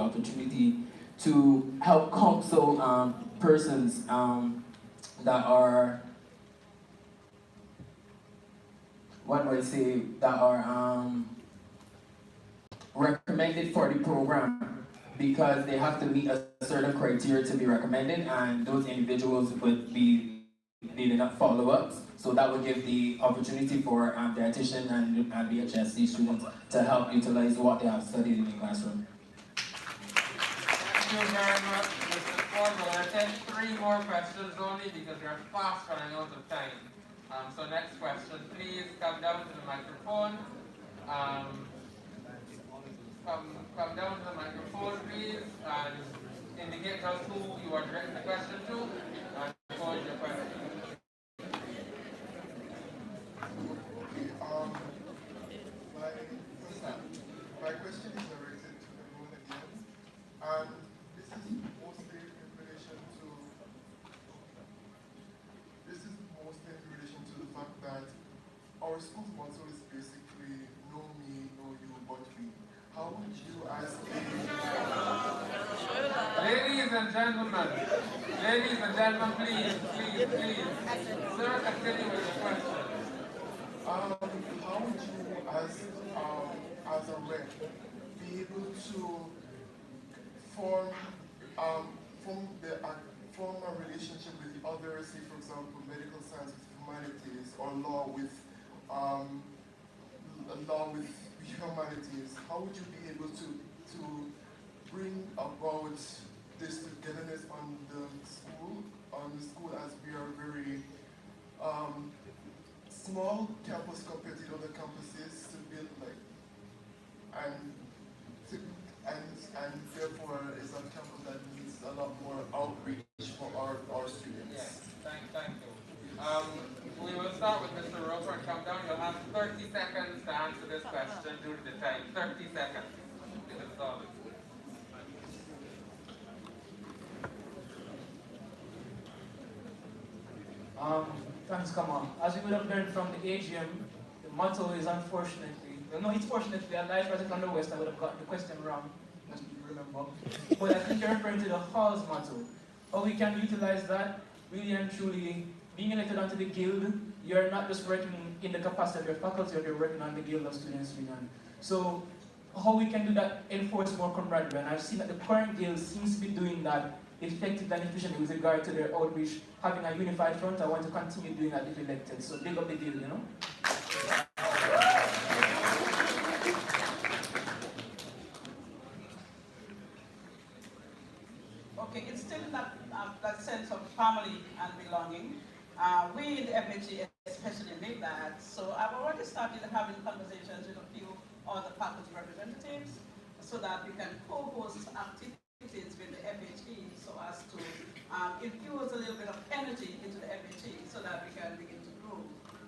the opportunity to help counsel persons that are, what do I say, that are recommended for the program, because they have to meet a certain criteria to be recommended, and those individuals would be needing follow-ups. So that would give the opportunity for dietitian and BHSC students to help utilize what they have studied in the classroom. Thank you very much, Mr. Ford. We'll attend 3 more questions only because we are fast running out of time. So next question, please come down to the microphone. Come down to the microphone, please, and indicate us who you are directing the question to, and pose your question. My question is directed to everyone again, and this is mostly in relation to the fact that our school's motto is basically know me, know you, but we. How would you, as a Ladies and gentlemen, please. Sir, continue with the question. how would you, as a rep, be able to form form a relationship with the other, say for example, medical science with humanities, or law with humanities? How would you be able to bring about this togetherness on the school, as we are very small campus compared to other campuses, to build and therefore is a campus that needs a lot more outreach for our students. Yes, thank you. We will start with Mr. Roper and come down. You'll have 30 seconds to answer this question due to the time. 30 seconds. Thanks, Kamal. As we would have learned from the AGM, the motto is unfortunately, well, no, it's fortunately, a life project on the West, I would have gotten the question wrong, must you remember. But I think you're referring to the Hall's motto. How we can utilize that, really and truly, being elected onto the guild, you're not just working in the capacity of your faculty, or you're working on the Guild of Students Union. So how we can do that, enforce more camaraderie, and I've seen that the current guild seems to be doing that effectively and efficiently with regard to their outreach, having a unified front. I want to continue doing that if elected. So big up the guild, you know? Okay, it's still that sense of family and belonging. We in the FHE especially need that. So I've already started having conversations with a few other faculty representatives so that we can co-host activities with the FHE so as to infuse a little bit of energy into the FHE so that we can begin to grow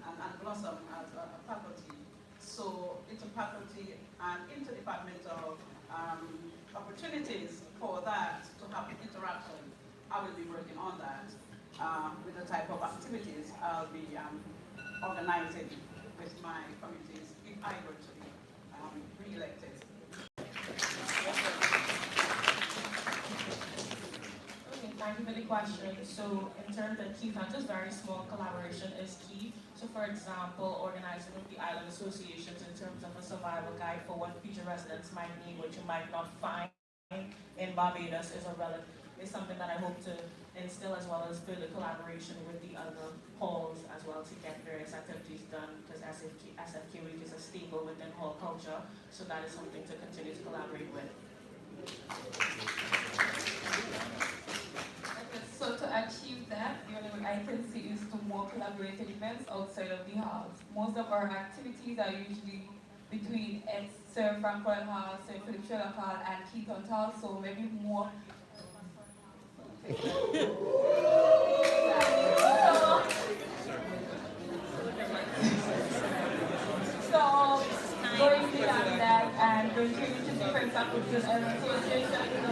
and blossom as a faculty. So it's a faculty and interdepartmental opportunities for that to have interaction. I will be working on that with the type of activities I'll be organizing with my committees if I were to be re-elected. Okay, thank you for the question. So in terms of key factors, very small collaboration is key. So for example, organizing with the island associations in terms of a survival guide for what future residents might need, which you might not find in Barbados, is something that I hope to instill, as well as build a collaboration with the other halls as well to get various activities done, because SFK Week is a staple within hall culture, so that is something to continue to collaborate with. Okay, so to achieve that, the only way I can see is to more collaborative events outside of the halls. Most of our activities are usually between Sir Franklin Hall, Sir Philip Sherlock Hall, and Keaton Hall, so maybe more. So, going beyond that and going to different faculties and associations,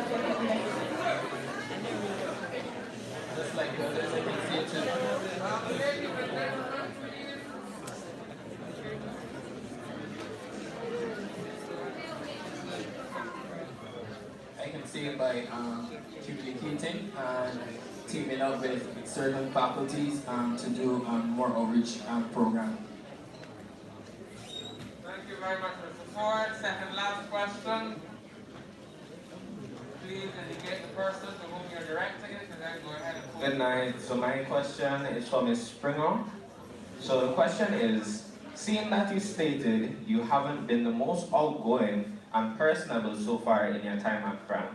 Just like the others, I can see it too. I can say by communicating and teaming up with certain faculties to do more outreach program. Thank you very much, Mr. Ford. Second last question. Please indicate the person to whom you're directing it, and then go ahead and pose. Good night. So my question is for Ms. Springer. So the question is, seeing that you stated you haven't been the most outgoing and personable so far in your time at Frank,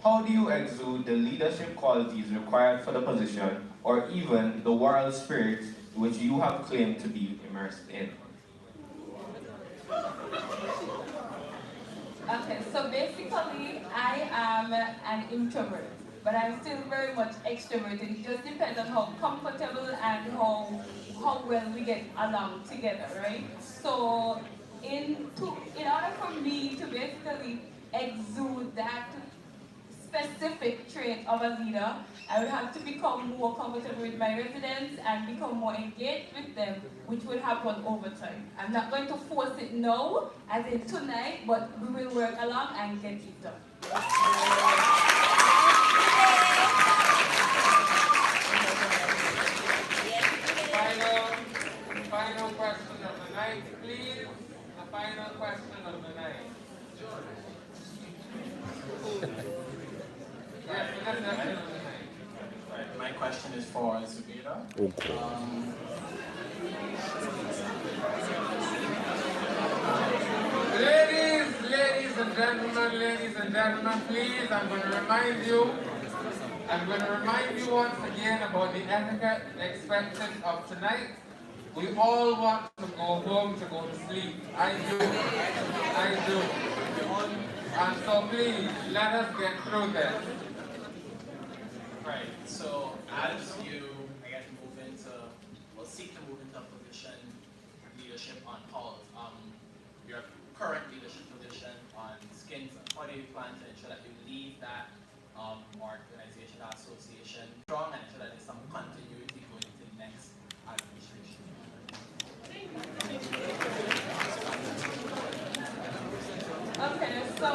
how do you exude the leadership qualities required for the position, or even the world spirit which you have claimed to be immersed in? Okay, so basically, I am an introvert, but I'm still very much extroverted. It just depends on how comfortable and how well we get along together, right? So, in order for me to basically exude that specific trait of a leader, I would have to become more comfortable with my residents and become more engaged with them, which will happen over time. I'm not going to force it now, as in tonight, but we will work along and get it done. Final question of the night, please. The final question of the night. Yes, the question of the night. Right, my question is for Zubeda. Ladies and gentlemen, please, I'm going to remind you once again about the etiquette expected of tonight. We all want to go home to go to sleep. I do. And so please, let us get through this. Right, so as you, I guess, move into, or seek to move into a position, leadership on halls, your current leadership position on skins, how do you plan to ensure that you lead that organization, that association strong, and ensure that there's some continuity going into the next administration? Okay, so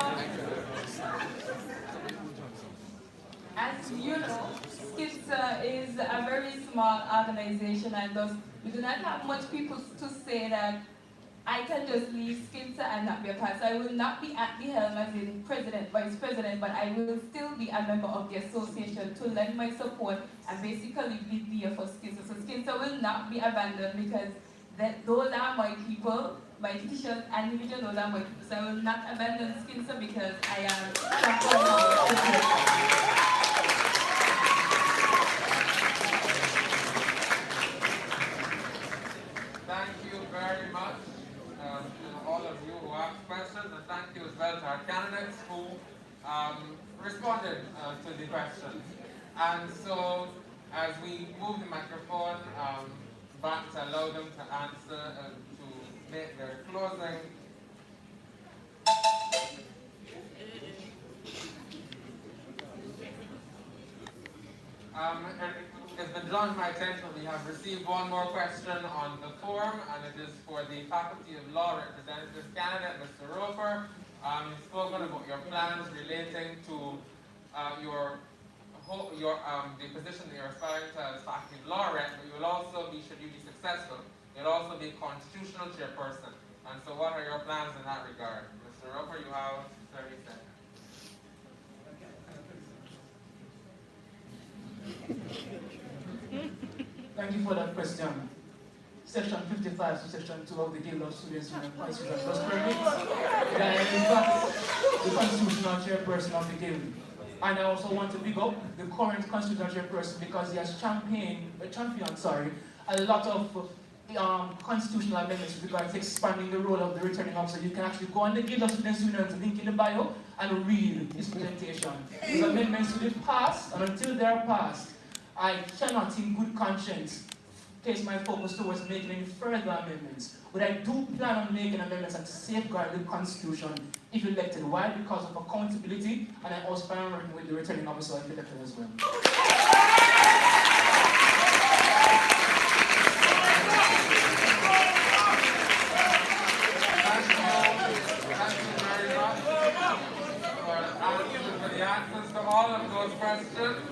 as you know, SCIPSA is a very small organization, and thus we do not have much people to say that I can just leave SCIPSA and not be a part. So I will not be at the helm as in president, vice president, but I will still be a member of the association to lend my support and basically be there for SCIPSA. So SCIPSA will not be abandoned because those are my people, my teachers and individuals, those are my people. So I will not abandon SCIPSA because I am Thank you very much to all of you who asked questions, and thank you as well to our candidates who responded to the questions. And so, as we move the microphone back to allow them to answer and to make their closing. It's been drawn to my attention we have received one more question on the form, and it is for the Faculty of Law representative candidate, Mr. Roper. You've spoken about your plans relating to the position that you're aspiring to as Faculty of Law rep, but you will also be, should you be successful, you'll also be constitutional chairperson. And so what are your plans in that regard? Mr. Roper, you have 30 seconds. Thank you for that question. Section 55 to Section 2 of the Guild of Students Union Constitution does permit that I am in fact the constitutional chairperson of the Guild. And I also want to big up the current constitutional chairperson because he has championed a lot of constitutional amendments with regard to expanding the role of the returning officer. You can actually go on the Guild of Students Union's link in the bio and read his presentation. These amendments will be passed, and until they are passed, I cannot in good conscience place my focus towards making any further amendments. But I do plan on making amendments and safeguard the Constitution if elected. Why? Because of accountability, and I also plan on working with the returning officer if elected as well. Thank you very much for answering the the answers to all of those questions.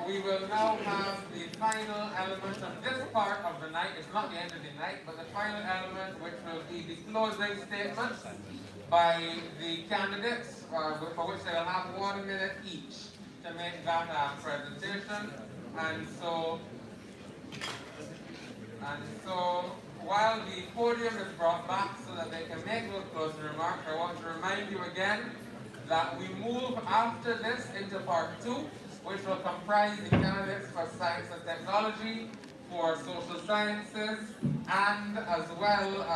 We will now have the final element of this part of the night. It's not the end of the night, but the final element, which will be the closing statements by the candidates, for which they will have 1 minute each to make that presentation. And so while the podium is brought back so that they can make those closing remarks, I want to remind you again that we move after this into part 2, which will comprise the candidates for science and technology, for social sciences, and as well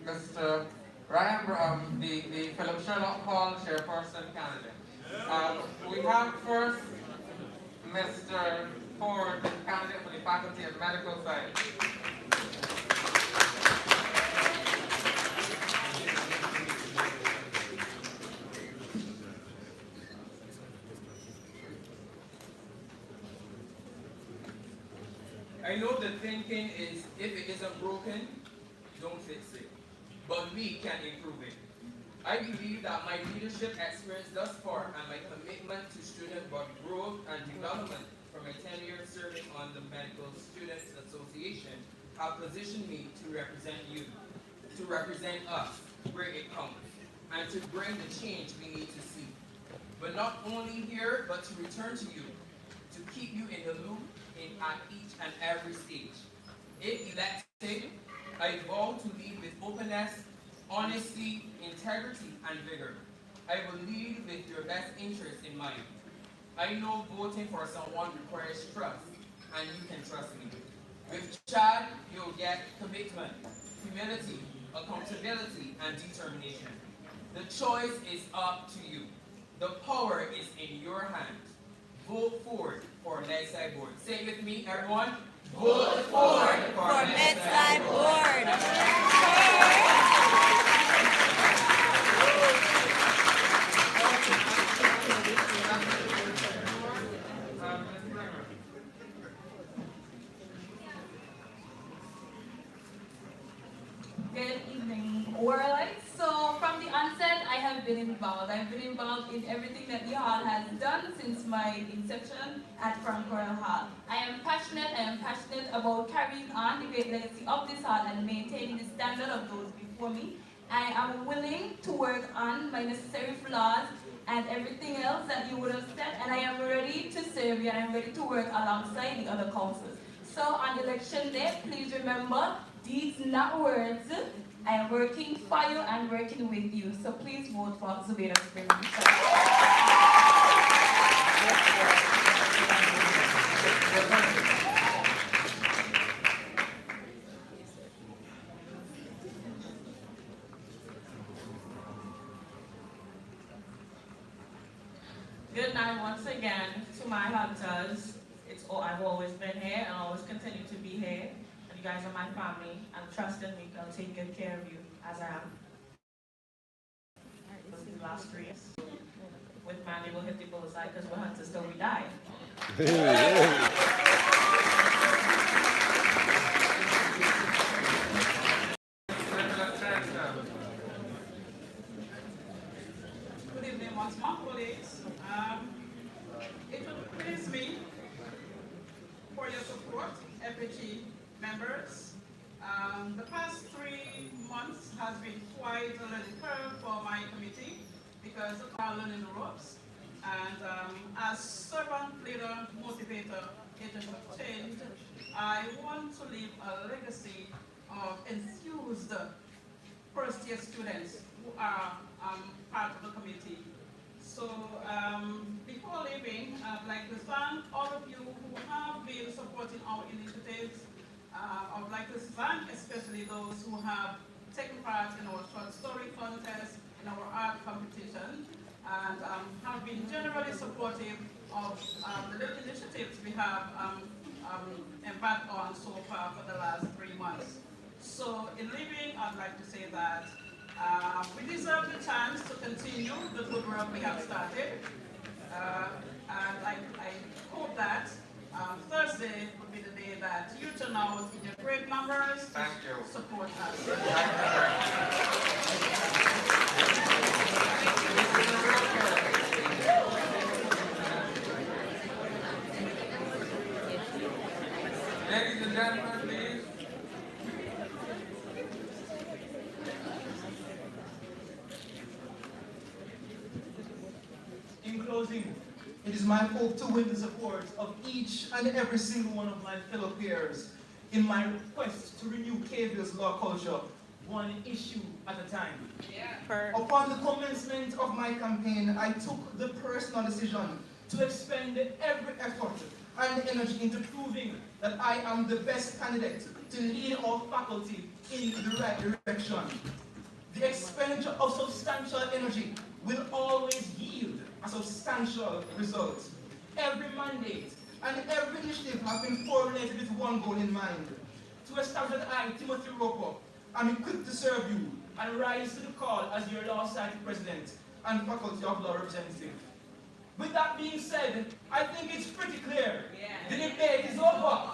Mr. Ryan, the Philip Sherlock Hall chairperson candidate. We have first Mr. Ford, the candidate for the Faculty of Medical Science. I know the thinking is, if it isn't broken, don't fix it. But we can improve it. I believe that my leadership experience thus far and my commitment to student body growth and development from my 10 years serving on the Medical Students Association have positioned me to represent you, to represent us where it counts, and to bring the change we need to see. But not only here, but to return to you, to keep you in the loop at each and every stage. If elected, I vow to lead with openness, honesty, integrity, and vigor. I will lead with your best interests in mind. I know voting for someone requires trust, and you can trust me. With Chad, you'll get commitment, humility, accountability, and determination. The choice is up to you. The power is in your hands. Vote forward for MedSci Board. Say it with me, everyone. Vote forward for MedSci Board. Good evening, world. So from the onset, I have been involved. I've been involved in everything that the Hall has done since my inception at Frank Royal Hall. I am passionate about carrying on the great legacy of this Hall and maintaining the standard of those before me. I am willing to work on my necessary flaws and everything else that you would have said, and I am ready to serve you and I'm ready to work alongside the other councils. So on election day, please remember, deeds not words. I am working for you and working with you. So please vote for Zubaida Springman. Good night once again to my hunters. I've always been here and always continue to be here. And you guys are my family, and trust in me, I'll take good care of you as I am. For these last 3 years. With Mandy, we'll hit the bullseye because we're hunters till we die. Good evening once more, colleagues. It will please me for your support, FHE members. The past 3 months has been quite a learning curve for my committee because of our learning the ropes. And as servant leader, motivator, agent of change, I want to leave a legacy of enthused first-year students who are part of the committee. So before leaving, I'd like to thank all of you who have been supporting our initiatives. I would like to thank especially those who have taken part in our short story contest, in our art competition, and have been generally supportive of the little initiatives we have embarked on so far for the last 3 months. So in leaving, I'd like to say that we deserve the chance to continue the good work we have started. And I hope that Thursday will be the day that you turn out in your great numbers to support us. Thank you. gentleman, please. In closing, it is my hope to win the support of each and every single one of my fellow peers in my quest to renew KVL's law culture, one issue at a time. Upon the commencement of my campaign, I took the personal decision to expend every effort and energy into proving that I am the best candidate to lead our faculty in the right direction. The expenditure of substantial energy will always yield a substantial result. Every mandate and every initiative has been formulated with one goal in mind: to establish that I, Timothy Roper, am equipped to serve you and rise to the call as your Law Society President and Faculty of Law Representative. With that being said, I think it's pretty clear. The debate is over.